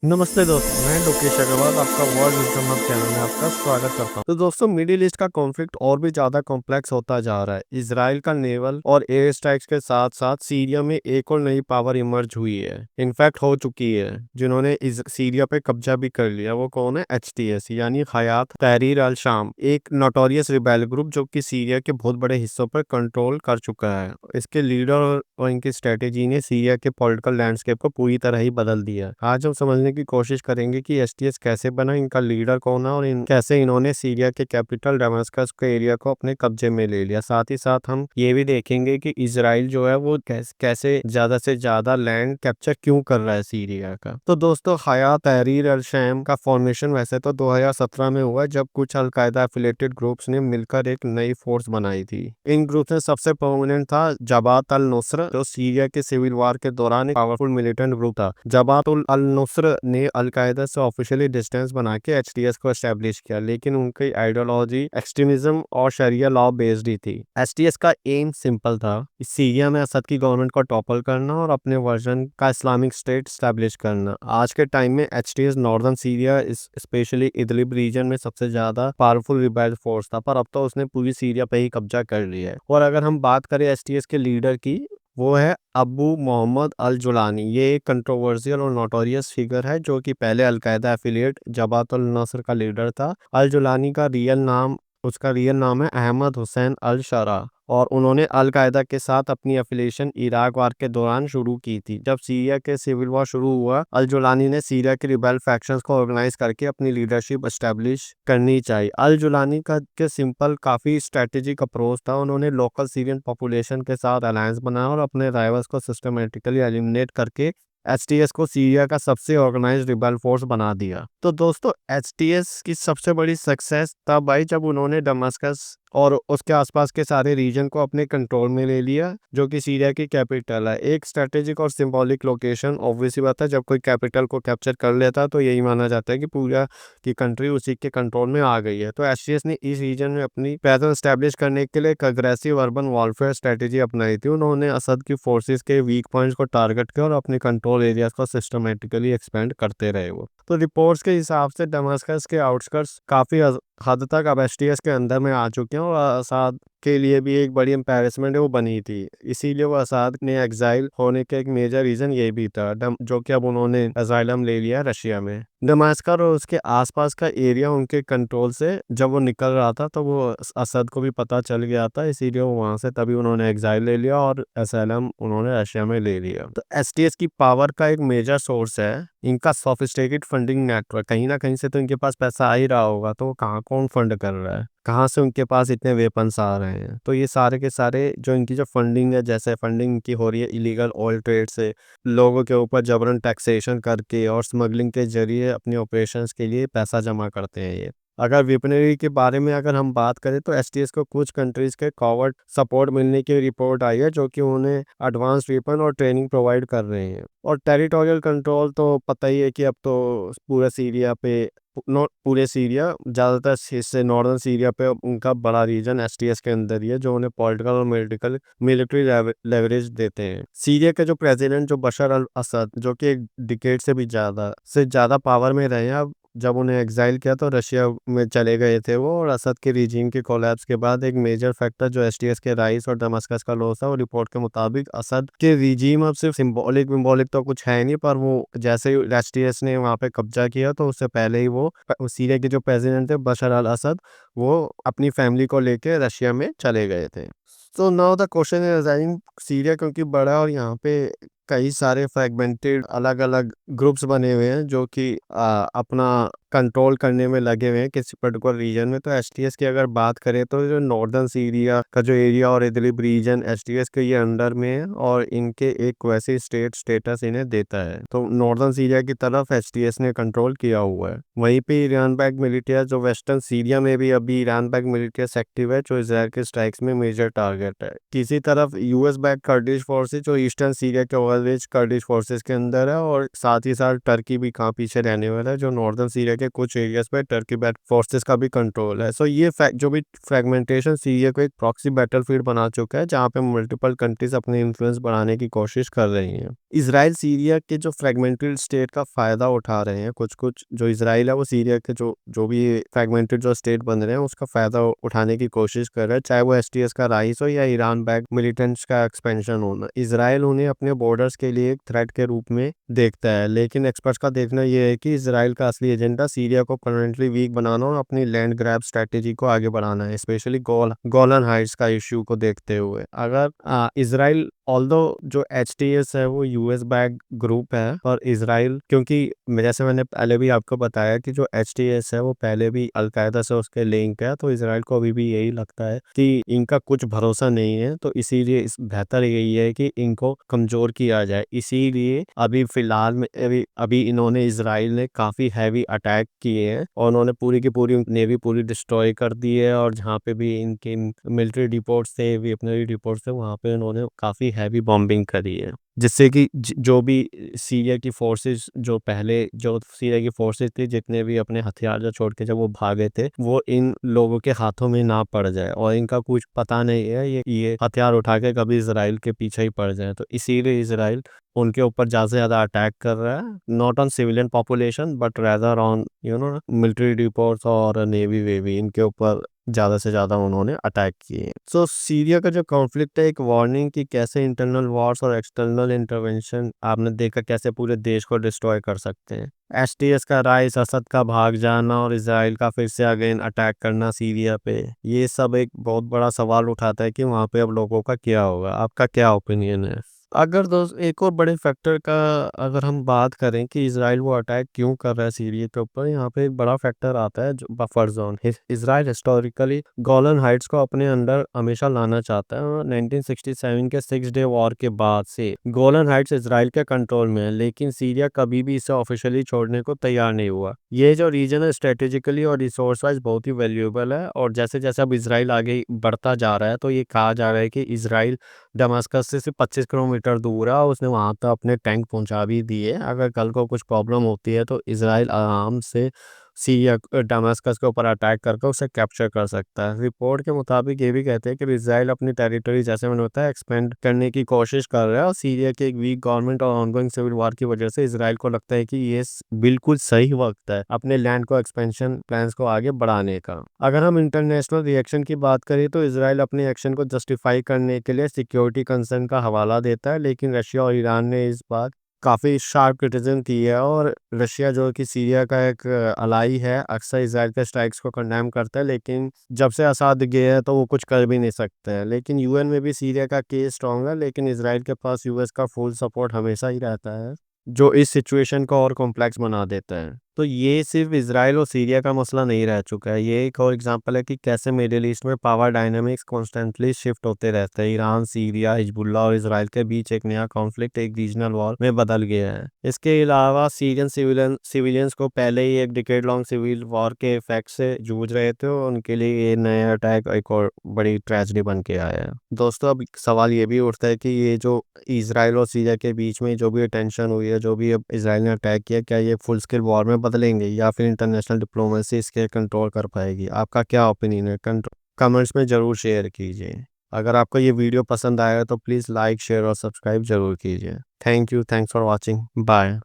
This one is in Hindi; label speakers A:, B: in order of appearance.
A: नमस्ते दोस्तों, मैं लोकेश अग्रवाल आपका वर्ल्ड विजडम हब चैनल में आपका स्वागत करता हूं। तो दोस्तों, मिडिल ईस्ट का कॉन्फ्लिक्ट और भी ज्यादा कॉम्प्लेक्स होता जा रहा है। इसराइल का नेवल और एयर स्ट्राइक्स के साथ साथ सीरिया में एक और नई पावर इमर्ज हुई है, इनफैक्ट हो चुकी है, जिन्होंने इस सीरिया पे कब्जा भी कर लिया। वो कौन है? HTS यानी हयात तहरीर अल शाम, एक नोटोरियस रिबेल ग्रुप जो कि सीरिया के बहुत बड़े हिस्सों पर कंट्रोल कर चुका है। इसके लीडर और इनकी स्ट्रेटेजी ने सीरिया के पॉलिटिकल लैंडस्केप को पूरी तरह ही बदल दिया। आज हम समझने की कोशिश करेंगे कि एसटीएस कैसे बना, इनका लीडर कौन है और कैसे इन्होंने सीरिया के कैपिटल दमिश्क के एरिया को अपने कब्जे में ले लिया। साथ ही साथ हम ये भी देखेंगे कि इजराइल जो है वो कैसे ज्यादा से ज्यादा लैंड कैप्चर क्यों कर रहा है सीरिया का। तो दोस्तों, हयात तहरीर अल शाम का फॉर्मेशन वैसे तो 2017 में हुआ, जब कुछ अलकायदा एफिलेटेड ग्रुप्स ने मिलकर एक नई फोर्स बनाई थी। इन ग्रुप्स में सबसे प्रोमिनेंट था जबात अल नुस्र, जो सीरिया के सिविल वॉर के दौरान एक पावरफुल मिलिटेंट ग्रुप था। जबात अल नुस्र ने अलकायदा से ऑफिशियली डिस्टेंस बना के एचटीएस को एस्टेब्लिश किया, लेकिन उनकी आइडियोलॉजी एक्सट्रीमिज्म और शरिया लॉ बेस्ड ही थी। एचटीएस का एम सिंपल था, सीरिया में असद की गवर्नमेंट को टॉपल करना और अपने वर्जन का इस्लामिक स्टेट एस्टेब्लिश करना। आज के टाइम में HTS northern Syria specially Idlib region में सबसे ज्यादा पावरफुल रिबेल फोर्स था, पर अब तो उसने पूरी सीरिया पे ही कब्जा कर लिया है। और अगर हम बात करें एचटीएस के लीडर की, वो है अबू मोहम्मद अल जुलानी। ये एक कंट्रोवर्शियल और नोटोरियस फिगर है, जो कि पहले अलकायदा एफिलिएट जबात अल नस्र का लीडर था। अल जुलानी का उसका रियल नाम है अहमद हुसैन अल शरा, और उन्होंने अल कायदा के साथ अपनी एफिलिएशन इराक वार के दौरान शुरू की थी। जब सीरिया के सिविल वॉर शुरू हुआ, अल जुलानी ने सीरिया के रिबेल फैक्शंस को ऑर्गेनाइज करके अपनी लीडरशिप एस्टेब्लिश करनी चाहिए। अल जुलानी का के सिंपल काफी स्ट्रेटेजिक अप्रोच था। उन्होंने लोकल सीरियन पॉपुलेशन के साथ अलायंस बनाया और अपने राइवल्स को सिस्टमेटिकली एलिमिनेट करके एचटीएस को सीरिया का सबसे ऑर्गेनाइज्ड रिबेल फोर्स बना दिया। तो दोस्तों, एचटीएस की सबसे बड़ी सक्सेस तब आई जब उन्होंने दमिश्क और उसके आसपास के सारे रीजन को अपने कंट्रोल में ले लिया, जो कि सीरिया की कैपिटल है। एक स्ट्रेटेजिक और सिंबॉलिक लोकेशन, ऑब्वियसली बात है, जब कोई कैपिटल को कैप्चर कर लेता है तो यही माना जाता है कि पूरा की कंट्री उसी के कंट्रोल में आ गई है। तो एचटीएस ने इस रीजन में अपनी प्रेजेंस स्टैब्लिश करने के लिए एक अग्रेसिव अर्बन वॉरफेयर स्ट्रेटेजी अपनाई थी। उन्होंने असद की फोर्सेस के वीक पॉइंट्स को टारगेट किया और अपने कंट्रोल एरियाज को सिस्टमेटिकली एक्सपेंड करते रहे वो। तो रिपोर्ट्स के हिसाब से दमिश्क के आउटस्कर्ट्स काफी हद तक अब एचटीएस के अंदर में आ चुके हैं, और असद के लिए भी एक बड़ी एम्पैरेसमेंट है वो बनी थी। इसीलिए वो असद ने एग्जाइल होने का एक मेजर रीजन ये भी था, जो कि अब उन्होंने असाइलम ले लिया रशिया में। दमिश्क और उसके आसपास का एरिया उनके कंट्रोल से जब वो निकल रहा था, तो वो असद को भी पता चल गया था, इसीलिए वो वहां से तभी उन्होंने एग्जाइल ले लिया और असाइलम उन्होंने रशिया में ले लिया। तो एचटीएस की पावर का एक मेजर सोर्स है इनका सोफिस्टिकेटेड फंडिंग नेटवर्क। कहीं ना कहीं से तो इनके पास पैसा आ ही रहा होगा, तो कहाँ कौन फंड कर रहा है, कहाँ से उनके पास इतने वेपन्स आ रहे हैं। तो ये सारे के सारे जो इनकी जो फंडिंग है, जैसे फंडिंग की हो रही है इलीगल ऑयल ट्रेड से, लोगों के ऊपर जबरन टैक्सेशन करके और स्मगलिंग के जरिए अपने ऑपरेशंस के लिए पैसा जमा करते हैं ये। अगर वेपनरी के बारे में अगर हम बात करें, तो एसटीएस को कुछ कंट्रीज के कॉवर्ट सपोर्ट मिलने की रिपोर्ट आई है, जो कि उन्हें एडवांस वेपन और ट्रेनिंग प्रोवाइड कर रहे हैं। और टेरिटोरियल कंट्रोल तो पता ही है कि अब तो पूरे सीरिया पे, पूरे सीरिया, ज़्यादातर हिस्से नॉर्दर्न सीरिया पे उनका बड़ा रीजन एसटीएस के अंदर ही है, जो उन्हें पॉलिटिकल और मिलिट्री लेवरेज देते हैं। सीरिया के जो प्रेसिडेंट जो बशर अल असद, जो कि एक डिकेड से भी ज़्यादा पावर में रहे हैं, अब जब उन्हें एग्जाइल किया तो रशिया में चले गए थे वो। और असद के रिजीम के कोलैप्स के बाद एक मेजर फैक्टर जो एचटीएस के राइस और दमिश्क का लॉस था, वो रिपोर्ट के मुताबिक असद के रिजीम अब सिर्फ सिंबॉलिक तो कुछ है नहीं, पर वो जैसे ही एचटीएस ने वहां पे कब्जा किया, तो उससे पहले ही वो सीरिया के जो प्रेसिडेंट थे बशर अल असद, वो अपनी फैमिली को लेके रशिया में चले गए थे। तो now the question is, Syria क्योंकि बड़ा है और यहाँ पे कई सारे फ्रेगमेंटेड अलग अलग ग्रुप्स बने हुए हैं, जो कि अपना कंट्रोल करने में लगे हुए हैं किसी पर्टिकुलर रीजन में। तो एचटीएस की अगर बात करें, तो जो नॉर्दर्न सीरिया का जो एरिया और इदलिब रीजन एचटीएस के ये अंडर में है, और इनके एक वैसे स्टेटस इन्हें देता है। तो नॉर्दर्न सीरिया की तरफ एचटीएस ने कंट्रोल किया हुआ है। वहीं पे ईरान बैक मिलिटिया जो वेस्टर्न सीरिया में भी अभी ईरान बैक मिलिटिया एक्टिव है, जो इसराइल के स्ट्राइक्स में मेजर टारगेट है। किसी तरफ यूएस बैक कर्डिश फोर्सेस जो ईस्टर्न सीरिया के कवरेज कर्डिश फोर्सेस के अंदर है और साथ ही साथ टर्की भी कहाँ पीछे रहने वाला है, जो नॉर्दर्न सीरिया के कुछ एरियाज पे टर्की बैक फोर्सेस का भी कंट्रोल है। सो ये जो भी फ्रेगमेंटेशन सीरिया को एक प्रॉक्सी बैटलफील्ड बना चुका है, जहाँ पे मल्टीपल कंट्रीज अपने इन्फ्लुएंस बढ़ाने की कोशिश कर रही हैं। इजराइल सीरिया के जो फ्रेगमेंटेड स्टेट का फायदा उठा रहे हैं, कुछ कुछ जो इजराइल है वो सीरिया के जो भी फ्रेगमेंटेड जो स्टेट बन रहे हैं उसका फायदा उठाने की कोशिश कर रहा है, चाहे वो एसटीएस का राइस हो या ईरान बैक मिलिटेंट्स का एक्सपेंशन होना। इजराइल उन्हें अपने बॉर्डर्स के लिए एक थ्रेट के रूप में देखता है, लेकिन एक्सपर्ट्स का देखना यह है कि इजराइल का असली एजेंडा सीरिया को परमानेंटली वीक बनाना और अपनी लैंड ग्रैब स्ट्रेटेजी को आगे बढ़ाना है, स्पेशली गोलन हाइट्स का इश्यू को देखते हुए। अगर इजराइल ऑल्दो जो एचटीएस है वो यूएस बैक ग्रुप है, और इजराइल क्योंकि जैसे मैंने पहले भी आपको बताया कि जो एचटीएस है वो पहले भी अलकायदा से उसके लिंक है, तो इजराइल को अभी भी यही लगता है कि इनका कुछ भरोसा नहीं है, तो इसीलिए बेहतर यही है कि इनको कमजोर किया जाए। इसीलिए अभी फिलहाल में अभी इन्होंने इजराइल ने काफी हैवी अटैक किए हैं और उन्होंने पूरी की पूरी नेवी पूरी डिस्ट्रॉय कर दी है, और जहाँ पे भी इनके मिलिट्री डिपोर्ट्स थे, वेपनरी डिपोर्ट्स थे, वहाँ पे उन्होंने काफी हैवी बॉम्बिंग करी है, जिससे कि जो भी सीरिया की फोर्सेस जो सीरिया की फोर्सेस थी, जितने भी अपने हथियार जो छोड़ के जब वो भागे थे, वो इन लोगों के हाथों में ना पड़ जाए, और इनका कुछ पता नहीं है ये हथियार उठा के कभी इजराइल के पीछे ही पड़ जाए। तो इसीलिए इजराइल उनके ऊपर ज्यादा से ज्यादा अटैक कर रहा है, not on civilian population but rather on military deports और नेवी वेवी, इनके ऊपर ज्यादा से ज्यादा उन्होंने अटैक किए। सो सीरिया का जो कॉन्फ्लिक्ट है एक वार्निंग कि कैसे इंटरनल वॉर्स और एक्सटर्नल इंटरवेंशन आपने देखा कैसे पूरे देश को डिस्ट्रॉय कर सकते हैं। एसटीएस का राइस, असद का भाग जाना और इसराइल का फिर से अगेन अटैक करना सीरिया पे, ये सब एक बहुत बड़ा सवाल उठाता है कि वहाँ पे अब लोगों का क्या होगा। आपका क्या ओपिनियन है? अगर दोस्त एक और बड़े फैक्टर का अगर हम बात करें कि इसराइल वो अटैक क्यों कर रहा है सीरिया के ऊपर, यहाँ पे एक बड़ा फैक्टर आता है जो buffer zone. Israel historically Golan Heights को अपने अंडर हमेशा लाना चाहता है, और 1967 के 6 डे वॉर के बाद से गोलन हाइट्स इसराइल के कंट्रोल में है, लेकिन सीरिया कभी भी इसे ऑफिशियली छोड़ने को तैयार नहीं हुआ। ये जो रीजन है स्ट्रेटेजिकली और रिसोर्स वाइज बहुत ही वैल्यूएबल है, और जैसे जैसे अब इसराइल आगे बढ़ता जा रहा है तो ये कहा जा रहा है कि इसराइल दमास्कस से सिर्फ 25 किलोमीटर दूर है, और उसने वहां तक अपने टैंक पहुंचा भी दिए। अगर कल को कुछ प्रॉब्लम होती है तो इसराइल आराम से सीरिया दमास्कस के ऊपर अटैक करके उसे कैप्चर कर सकता है। रिपोर्ट के मुताबिक ये भी कहते हैं कि इसराइल अपनी टेरिटरी जैसे मैंने बताया एक्सपेंड करने की कोशिश कर रहा है, और सीरिया के एक वीक गवर्नमेंट और ऑनगोइंग सिविल वॉर की वजह से इसराइल को लगता है कि ये बिल्कुल सही वक्त है अपने लैंड को एक्सपेंशन प्लान्स को आगे बढ़ाने का। अगर हम इंटरनेशनल रिएक्शन की बात करें तो इसराइल अपने एक्शन को जस्टिफाई करने के लिए सिक्योरिटी कंसर्न का हवाला देता है, लेकिन रशिया और ईरान ने इस बार काफ़ी शार्प क्रिटिसिज्म की है, और रशिया जो कि सीरिया का एक अलाई है अक्सर इसराइल के स्ट्राइक्स को कंडेम करता है, लेकिन जब से असाद गए हैं तो वो कुछ कर भी नहीं सकते हैं। लेकिन यूएन में भी सीरिया का केस स्ट्रॉन्ग है, लेकिन इसराइल के पास यूएस का फुल सपोर्ट हमेशा ही रहता है, जो इस सिचुएशन को और कॉम्प्लेक्स बना देता है। तो ये सिर्फ इसराइल और सीरिया का मसला नहीं रह चुका है, ये एक और एग्जांपल है कि कैसे मिडिल ईस्ट में पावर डायनामिक्स कॉन्स्टेंटली शिफ्ट होते रहते हैं। ईरान, सीरिया, हिजबुल्लाह और इसराइल के बीच एक नया कॉन्फ्लिक्ट एक रीजनल वॉर में बदल गया है। इसके अलावा सीरियन सिविलियंस को पहले ही एक डिकेड लॉन्ग सिविल वॉर के इफेक्ट से जूझ रहे थे, और उनके लिए ये नया अटैक एक और बड़ी ट्रेजेडी बन के आया है। दोस्तों अब सवाल ये भी उठता है कि ये जो इसराइल और सीरिया के बीच में जो भी टेंशन हुई है, जो भी अब इसराइल ने अटैक किया, क्या ये फुल स्केल वॉर में बदलेंगे या फिर इंटरनेशनल डिप्लोमेसी इसके कंट्रोल कर पाएगी? आपका क्या ओपिनियन है? कमेंट्स में ज़रूर शेयर कीजिए। अगर आपको ये वीडियो पसंद आया तो प्लीज़ लाइक, शेयर और सब्सक्राइब ज़रूर कीजिए। Thank you, thanks for watching, bye.